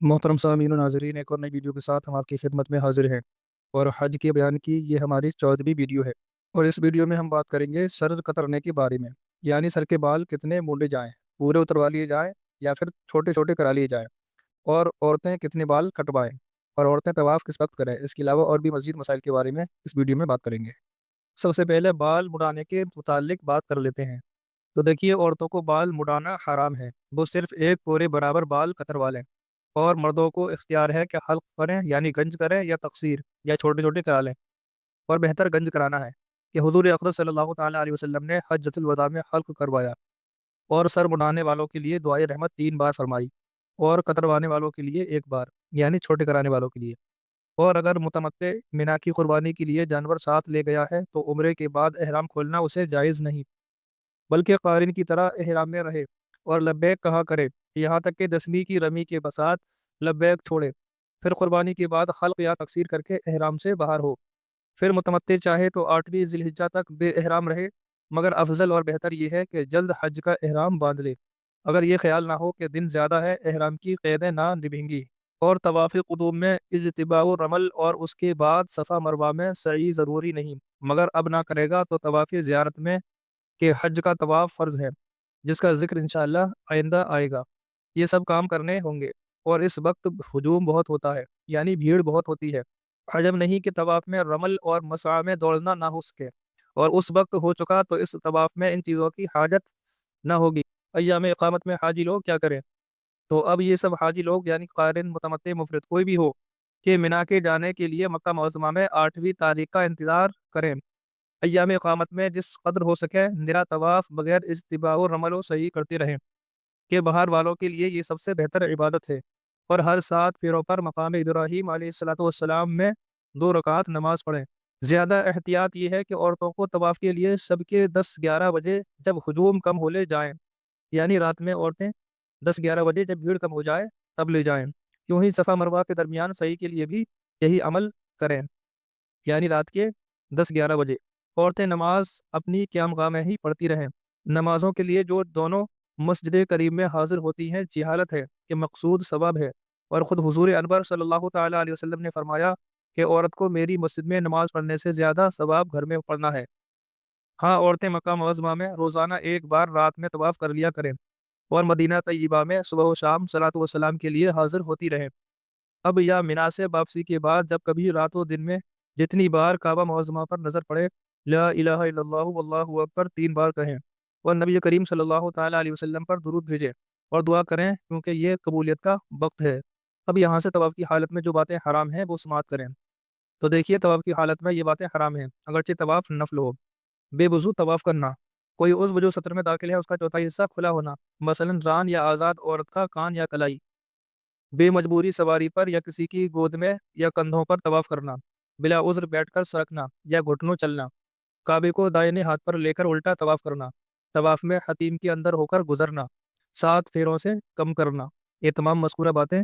मोहतरम सामीन और नाज़रीन, एक और नई वीडियो के साथ हम आपकी खिदमत में हाजिर हैं। और हज के बयान की ये हमारी 14वीं वीडियो है। और इस वीडियो में हम बात करेंगे सर कतरने के बारे में, यानी सर के बाल कितने मूंडे जाएं, पूरे उतरवा लिए जाएं या फिर छोटे छोटे करा लिए जाएं, और औरतें कितने बाल कटवाएं, और औरतें तवाफ़ किस वक्त करें। इसके अलावा और भी मज़ीद मसाइल के बारे में इस वीडियो में बात करेंगे। सबसे पहले बाल मुड़ाने के मुतालिक बात कर लेते हैं। तो देखिए, औरतों को बाल मुड़ाना हराम है, वो सिर्फ एक पूरे बराबर बाल कतरवा लें। और मर्दों को इख्तियार है कि हल्क करें यानी गंज करें, या तकसीर या छोटे छोटे करा लें। और बेहतर गंज कराना है कि हुजूर अकरम सल्लल्लाहु ताला अलैहि वसल्लम ने हज्जतुल वदा में हल्क करवाया। और सर मुड़ाने वालों के लिए दुआए रहमत 3 बार फरमाई, और कतरवाने वालों के लिए 1 बार, यानी छोटे कराने वालों के लिए। और अगर मुतमत्ते मिना की कुर्बानी के लिए जानवर साथ ले गया है तो उम्रे के बाद एहराम खोलना उसे जायज़ नहीं, बल्कि कारिन की तरह एहराम में रहे और लब्बैक कहा करे, यहाँ तक कि 10वीं की रमी के बसात लब्बैक छोड़े। फिर कुर्बानी के बाद खल्क या तकसीर करके एहराम से बाहर हो। फिर मुतमत्ते चाहे तो 8वीं जिलहिज्जा तक बेएहराम रहे, मगर अफजल और बेहतर यह है कि जल्द हज का एहराम बांध ले। अगर ये ख्याल ना हो कि दिन ज़्यादा है, एहराम की क़ैदें ना निभेंगी। और तवाफ़ क़ुदूम में इज्तिबाउ रमल और उसके बाद सफ़ा मरवा में सई ज़रूरी नहीं, मगर अब ना करेगा तो तवाफ़ ज़ियारत में कि हज का तवाफ़ फ़र्ज़ है, जिसका ज़िक्र इंशाअल्लाह आइंदा आएगा। ये सब काम करने होंगे। और इस वक्त हुजूम बहुत होता है, यानी भीड़ बहुत होती है। हजम नहीं कि तवाफ़ में रमल और मसआ में दौड़ना ना हो सके, और उस वक्त हो चुका तो इस तवाफ़ में इन चीज़ों की हाजत ना होगी। अय्याम इक़ामत में हाजी लोग क्या करें? तो अब ये सब हाजी लोग यानी क़ारिन, मुतमत्ते, मुफ़रिद कोई भी हो, कि मिना के जाने के लिए मक्का मुअज़्ज़मा में 8वीं तारीख का इंतज़ार करें। अय्याम इक़ामत में जिस कदर हो सके निरा तवाफ़ बगैर इज्तिबा व रमल व सही करते रहें, कि बाहर वालों के लिए ये सबसे बेहतर इबादत है। और हर 7 फेरों पर मकाम इब्राहीम अलैहिस्सलातु वस्सलाम में 2 रकात नमाज पढ़ें। ज़्यादा एहतियात ये है कि औरतों को तवाफ़ के लिए सबके 10-11 बजे जब हुजूम कम हो ले जाएँ, यानी रात में औरतें 10-11 बजे जब भीड़ कम हो जाए तब ले जाएँ। यूँ ही सफ़ा मरवा के दरमियान सही के लिए भी यही अमल करें, यानी रात के 10-11 बजे। औरतें नमाज अपनी क़यामगाह में ही पढ़ती रहें। नमाज़ों के लिए जो दोनों मस्जिद करीम में हाज़िर होती हैं जिहालत है कि मकसूद सवाब है। और ख़ुद हुज़ूर अनवर सल्लल्लाहु ताला अलैहि वसल्लम ने फरमाया कि औरत को मेरी मस्जिद में नमाज़ पढ़ने से ज़्यादा सवाब घर में पढ़ना है। हाँ, औरतें मक्का मुअज़्ज़मा में रोज़ाना 1 बार रात में तवाफ़ कर लिया करें, और मदीना तय्यबा में सुबह व शाम सलातो व सलाम के लिए हाज़िर होती रहें। अब या मिना से वापसी के बाद जब कभी रातों दिन में जितनी बार काबा मुअज़्ज़मा पर नज़र पड़े, ला इलाहा इल्लल्लाहु वल्लाहु अकबर 3 बार कहें, और नबी करीम सल्लल्लाहु ताला अलैहि वसल्लम पर दुरूद भेजें और दुआ करें, क्योंकि ये कबूलियत का वक्त है। अब यहाँ से तवाफ़ की हालत में जो बातें हराम हैं वो समाअत करें। तो देखिए, तवाफ़ की हालत में ये बातें हराम हैं, अगरचे तवाफ़ नफ़ल हो। बेवुज़ू तवाफ़ करना, कोई उज़्व जो सत्र में दाखिल है उसका चौथाई हिस्सा खुला होना, मसलन रान या आज़ाद औरत का कान या कलाई। बेमजबूरी सवारी पर या किसी की गोद में या कंधों पर तवाफ़ करना, बिला उज़्र बैठकर सरकना या घुटनों चलना, काबे को दाहिने हाथ पर लेकर उल्टा तवाफ़ करना, तवाफ़ में हतीम के अंदर होकर गुज़रना, 7 फेरों से कम करना, ये तमाम मज़कूरा बातें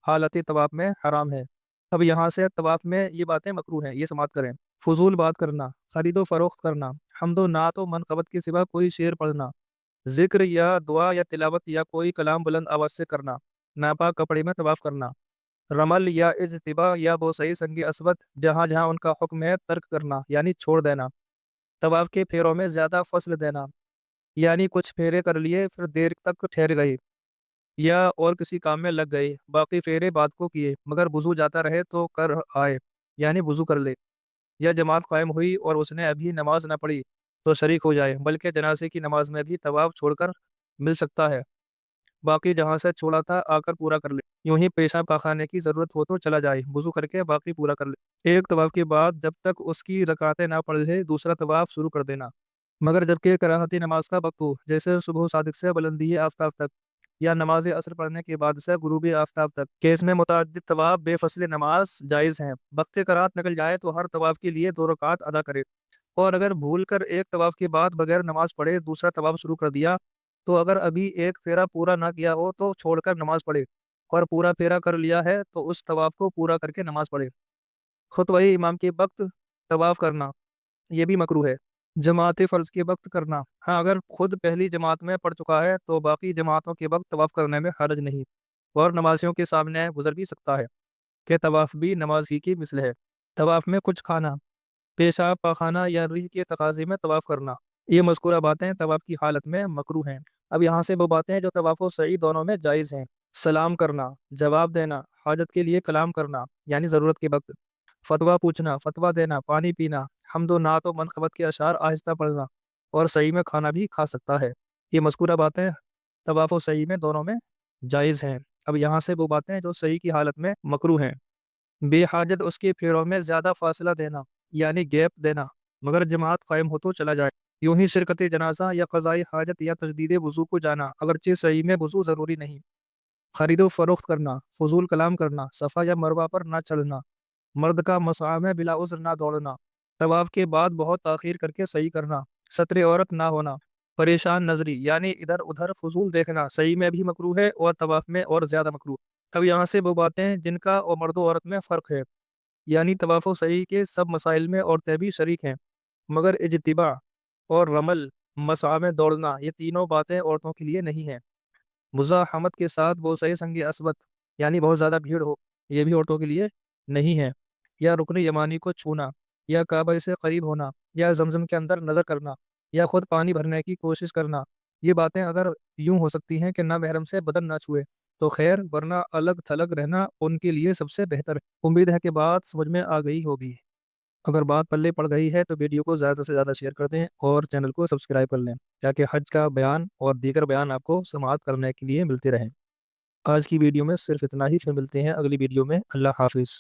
हालत तवाफ़ में हराम है। अब यहाँ से तवाफ़ में ये बातें मकरूह हैं, ये समाअत करें। फ़ुज़ूल बात करना, खरीदो फ़रोख्त करना, हम्दो नात व मनक़बत के सिवा कोई शेर पढ़ना, ज़िक्र या दुआ या तिलावत या कोई कलाम बुलंद आवाज़ से करना, नापाक कपड़े में तवाफ़ करना, रमल या इज्तिबा या बोसई संगी अस्वद जहाँ-जहाँ उनका हुक्म है तर्क करना, यानी छोड़ देना। तवाफ़ के फेरों में ज़्यादा फ़स्ल देना, यानी कुछ फेरे कर लिए फिर देर तक ठहर गए या और किसी काम में लग गए, बाकी फेरे बाद को किए, मगर वुज़ू जाता रहे तो कर आए, यानी वुज़ू कर ले। या जमात कायम हुई और उसने अभी नमाज न पढ़ी तो शरीक हो जाए, बल्कि जनाजे की नमाज में भी तवाफ़ छोड़कर मिल सकता है। बाकी जहाँ से छोड़ा था आकर पूरा कर ले। यूँ ही पेशाब पाखाने की ज़रूरत हो तो चला जाए, वुज़ू करके बाकी पूरा कर ले। एक तवाफ़ के बाद जब तक उसकी रकातें ना पढ़ ले दूसरा तवाफ़ शुरू कर देना, मगर जबकि कराहती नमाज का वक्त हो, जैसे सुबह सादिक से बुलंदी आफ्ताब तक, या नमाज असर पढ़ने के बाद से गुरूब आफ्ताब तक, के इसमें मुतअद्दिद तवाफ़ बेफसल नमाज जायज़ हैं। वक्त करात निकल जाए तो हर तवाफ़ के लिए 2 रकात अदा करे। और अगर भूल कर एक तवाफ़ के बाद बगैर नमाज पढ़े दूसरा तवाफ़ शुरू कर दिया, तो अगर अभी एक फेरा पूरा ना किया हो तो छोड़कर नमाज पढ़े, और पूरा फेरा कर लिया है तो उस तवाफ़ को पूरा करके नमाज पढ़े। खुतबा इमाम के वक्त तवाफ़ करना, ये भी मकरूह है। जमात फ़र्ज़ के वक्त करना, हाँ, अगर खुद पहली जमात में पढ़ चुका है तो बाकी जमातों के वक्त तवाफ़ करने में हर्ज नहीं। اور نمازیوں کے سامنے گزر بھی سکتا ہے کہ طواف بھی نماز ہی کی مثل ہے۔ طواف میں کچھ کھانا، پیشاب، پاخانہ یا ریح کے تقاضے میں طواف کرنا، یہ مذکورہ باتیں طواف کی حالت میں مکروہ ہیں۔ اب یہاں سے وہ باتیں جو طواف و سعی دونوں میں جائز ہیں: سلام کرنا، جواب دینا، حاجت کے لیے کلام کرنا یعنی ضرورت کے وقت، فتویٰ پوچھنا، فتویٰ دینا، پانی پینا، حمد و نعت و منقبت کے اشعار آہستہ پڑھنا، اور سعی میں کھانا بھی کھا سکتا ہے۔ یہ مذکورہ باتیں طواف و سعی میں دونوں میں جائز ہیں۔ اب یہاں سے وہ باتیں جو سعی کی حالت میں مکروہ ہیں: بے حاجت اس کے پھیروں میں زیادہ فاصلہ دینا یعنی گیپ دینا مگر جماعت قائم ہو تو چلا جائے، یوں ہی شرکت جنازہ یا قضائی حاجت یا تجدید وضو کو جانا اگرچہ صحیح میں وضو ضروری نہیں، خرید و فروخت کرنا، فضول کلام کرنا، صفا یا مروہ پر نہ چڑھنا، مرد کا مسعی میں بلا عذر نہ دوڑنا، طواف کے بعد بہت تاخیر کر کے صحیح کرنا، ستر عورت نہ ہونا، پریشان نظری یعنی ادھر ادھر فضول دیکھنا صحیح میں بھی مکروہ ہے اور طواف میں اور زیادہ مکروہ۔ اب یہاں سے وہ باتیں جن کا اور مرد و عورت میں فرق ہے، یعنی طواف و سعی کے سب مسائل میں عورتیں بھی شریک ہیں مگر اجتباع اور رمل، مسعی میں دوڑنا، یہ تینوں باتیں عورتوں کے لیے نہیں ہیں۔ مزاحمت کے ساتھ بوسہ سنگ اسود یعنی بہت زیادہ بھیڑ ہو، یہ بھی عورتوں کے لیے نہیں ہے، یا رکن یمانی کو چھونا، یا کعبہ سے قریب ہونا، یا زمزم کے اندر نظر کرنا، یا خود پانی بھرنے کی کوشش کرنا، یہ باتیں اگر یوں ہو سکتی ہیں کہ نہ محرم سے بدن نہ چھوئے تو خیر، ورنہ الگ تھلگ رہنا ان کے لیے سب سے بہتر ہے۔ امید ہے کہ بات سمجھ میں آ گئی ہوگی۔ اگر بات پلے پڑ گئی ہے تو ویڈیو کو زیادہ سے زیادہ شیئر کر دیں اور چینل کو سبسکرائب کر لیں تاکہ حج کا بیان اور دیگر بیان آپ کو سماعت کرنے کے لیے ملتے رہیں۔ آج کی ویڈیو میں صرف اتنا ہی، پھر ملتے ہیں اگلی ویڈیو میں۔ اللہ حافظ۔